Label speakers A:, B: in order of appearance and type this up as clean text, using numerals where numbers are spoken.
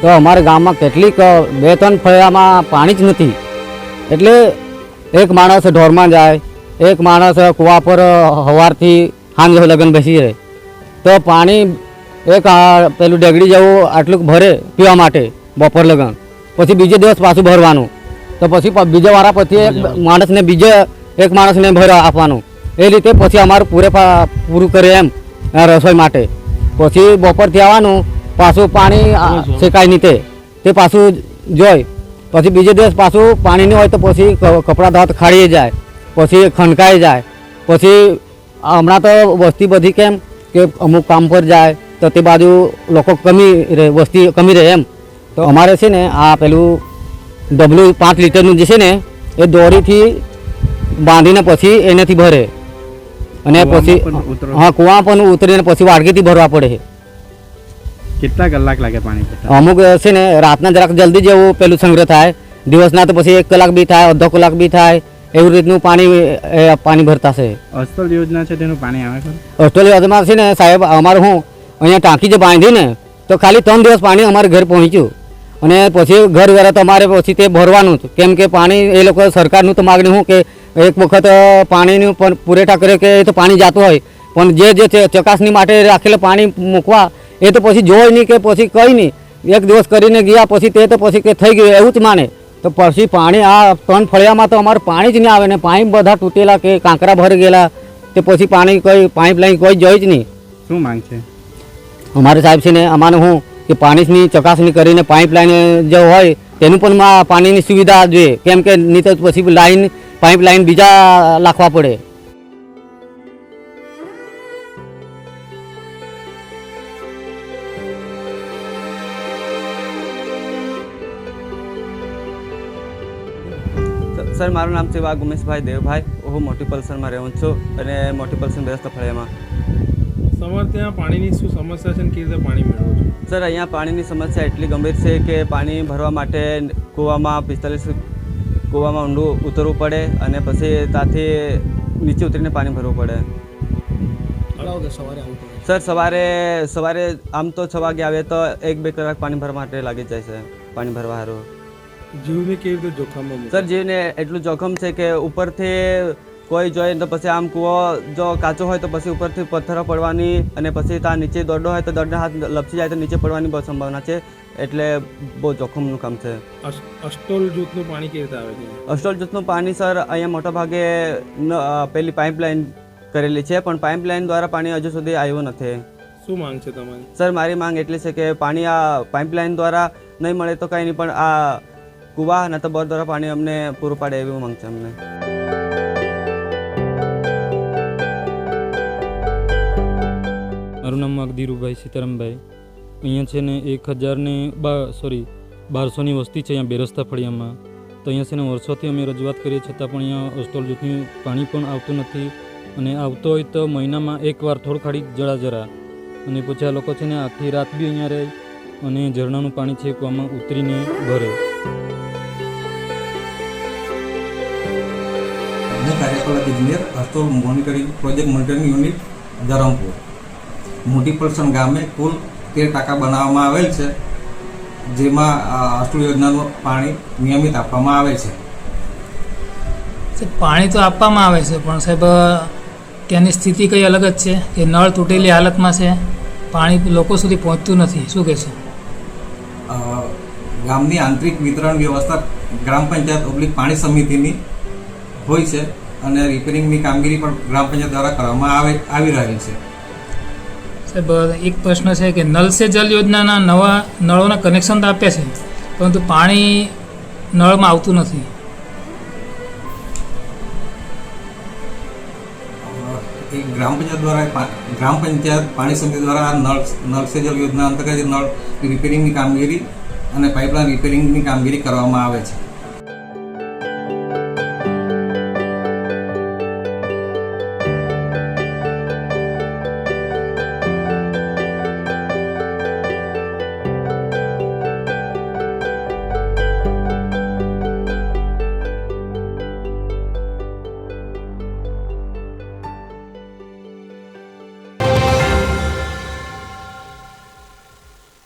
A: તો અમારા ગામમાં કેટલીક 2-3 ફળિયામાં પાણી જ નથી। એટલે એક માણસ ઢોરમાં જાય, એક માણસ કૂવા પર સવારથી સાંજ લગન બેસી રહે, તો પાણી એક પેલું ડેગડી જેવું આટલું ભરે પીવા માટે બપોર લગન, પછી બીજે દિવસ પાછું ભરવાનું, તો પછી બીજા વાળા પછી એક માણસને બીજે એક માણસને ભરવા આપવાનું। એ રીતે પછી અમારું પૂરું કરે એમ રસોઈ માટે। પછી બપોરથી આવવાનું, પાછું પાણી શેકાય નહીં તે પાછું જોઈ, પછી બીજે દિવસ પાછું પાણી નહીં હોય તો પછી કપડાં ધોવા ખાડી જાય, પછી ખનકાઈ જાય। પછી હમણાં તો વસ્તી બધી કેમ કે અમુક કામ પર જાય તો તે બાજુ લોકો કમી રહે, વસ્તી કમી રહે એમ। તો અમારે છે ને આ પેલું ડબલું 5 લીટરનું જે છે ને એ દોરીથી બાંધીને પછી એનાથી ભરે, અને પછી હા કૂવા પણ ઉતરીને પછી વાડકીથી ભરવા પડે।
B: કેટલા કલાક લાગે પાણી?
A: અમુક છે ને રાતના જરાક જલ્દી જેવું પેલું સંગ્રહ થાય, દિવસના તો પછી 1 કલાક બી થાય, અડધો કલાક બી થાય, એવી રીતનું પાણી ભરતા છે।
B: અસ્ટોલ યોજના છે તેનું પાણી આવે છે?
A: અસ્ટોલ યોજના છે ને સાહેબ, અમારે હું અહીંયા ટાંકી જે બાંધી ને તો ખાલી 3 દિવસ પાણી અમારે ઘર પહોંચ્યું, અને પછી ઘર વેરા તો અમારે પછી તે ભરવાનું જ, કેમ કે પાણી એ લોકો સરકારનું તો માગણી શું કે એક વખત પાણીનું પણ પુરવઠા કરે કે એ તો પાણી જતું હોય, પણ જે ચકાસણી માટે રાખેલું પાણી મૂકવા એ તો પછી જોઈ નહીં કે પછી કંઈ નહીં, એક દિવસ કરીને ગયા પછી તે તો પછી કે થઈ ગયું એવું જ માને। તો પછી પાણી આ 3 ફળિયામાં તો અમારે પાણી જ નહીં આવે ને, પાઇપ બધા તૂટેલા કે કાંકરા ભરી ગયેલા, તે પછી પાણી કોઈ પાઇપલાઇન કોઈ જોઈ જ નહીં।
B: શું માંગ છે
A: અમારે સાહેબ છે ને અમારે હું કે પાણીની ચકાસણી કરીને પાઇપલાઇન જે હોય તેનું પણ પાણીની સુવિધા જોઈએ, કેમ કે નહીં તો પછી લાઈન પાઇપલાઇન બીજા નાખવા પડે।
C: સર, મારું નામ છે વાઘ ઉમેશભાઈ દેવભાઈ। હું મોટી પલસરમાં રહું છું અને મોટી પલસન વ્યસ્ત ફળિયામાં।
B: તમારે ત્યાં પાણીની શું સમસ્યા છે ને કેવી રીતે પાણી મેળવો છો?
C: સર, અહીંયા પાણીની સમસ્યા એટલી ગંભીર છે કે પાણી ભરવા માટે કૂવામાં 45 કૂવામાં ઊંડું ઉતરવું પડે, અને પછી ત્યાંથી નીચે ઉતરીને પાણી ભરવું પડે। સર, સવારે આમ તો 6 વાગે આવે તો 1-2 કલાક પાણી ભરવા માટે લાગી જાય છે, પાણી ભરવા સારું।
B: જીવને કેવી રીતે જોખમ?
C: સર, જીવને એટલું જોખમ છે કે ઉપરથી કોઈ જોઈએ તો પછી આમ કૂવો જો કાચો હોય તો પછી ઉપરથી પથ્થરો પડવાની, અને પછી ત્યાં નીચે દોરડો હોય તો દોરડા હાથ લપસી જાય તો નીચે પડવાની બહુ સંભાવના છે, એટલે બહુ જોખમનું કામ છે।
B: અસ્ટોલ જૂથનું પાણી કેવી રીતે આવે છે?
C: અસ્ટોલ જૂથનું પાણી સર અહીંયા મોટા ભાગે પેલી પાઇપલાઇન કરેલી છે, પણ પાઇપલાઇન દ્વારા પાણી હજુ સુધી આવ્યું નથી।
B: શું માંગ છે તમારી?
C: સર, મારી માંગ એટલી છે કે પાણી આ પાઇપલાઇન દ્વારા નહીં મળે તો કંઈ નહીં, પણ આ કૂવા ન તો બોર દ્વારા પાણી અમને પૂરું પાડે એવી માંગ છે અમને।
D: મારું નામ મગધીરુભાઈ સીતારામભાઈ। અહીંયા છે ને 1200ની વસ્તી છે અહીંયા બેરસ્તા ફળિયામાં। તો અહીંયા છે ને વર્ષોથી અમે રજૂઆત કરીએ છતાં પણ અહીંયા અસ્ટોલ જૂથનું પાણી પણ આવતું નથી, અને આવતો હોય તો મહિનામાં 1 વાર થોડું ખાડી જરા, અને પછી આ લોકો છે ને આખી રાત બી અહીંયા રહે, અને ઝરણાનું પાણી છે કૂવામાં ઉતરીને ભરે।
E: હું કાર્યપાલક ઇજનેર, Astol monitoring project monitoring unit Dharampur. મોટી પલસન ગામે કુલ 13 ટાંકા બનાવવામાં આવેલ છે, જેમાં અસ્ટોલ યોજનાનું પાણી નિયમિત આપવામાં આવે છે।
F: પાણી તો આપવામાં આવે છે, પણ સાહેબ ત્યાંની સ્થિતિ કંઈ અલગ જ છે કે નળ તૂટેલી હાલતમાં છે, પાણી લોકો સુધી પહોંચતું નથી। શું કહે છે?
E: ગામની આંતરિક વિતરણ વ્યવસ્થા ગ્રામ પંચાયત / પાણી સમિતિની હોય છે, અને રિપેરિંગની કામગીરી પણ ગ્રામ પંચાયત દ્વારા કરવામાં આવી રહી છે।
F: સાહેબ, એક પ્રશ્ન છે કે નલ સે જલ યોજનાના નવા નળોના કનેક્શન તો આપ્યા છે, પરંતુ પાણી નળમાં આવતું નથી।
E: એક ગ્રામ પંચાયત પાણી સમિતિ દ્વારા આ નળ સે જલ યોજના અંતર્ગત નળ રિપેરિંગની કામગીરી અને પાઇપલાઇન રિપેરિંગની કામગીરી કરવામાં આવે છે।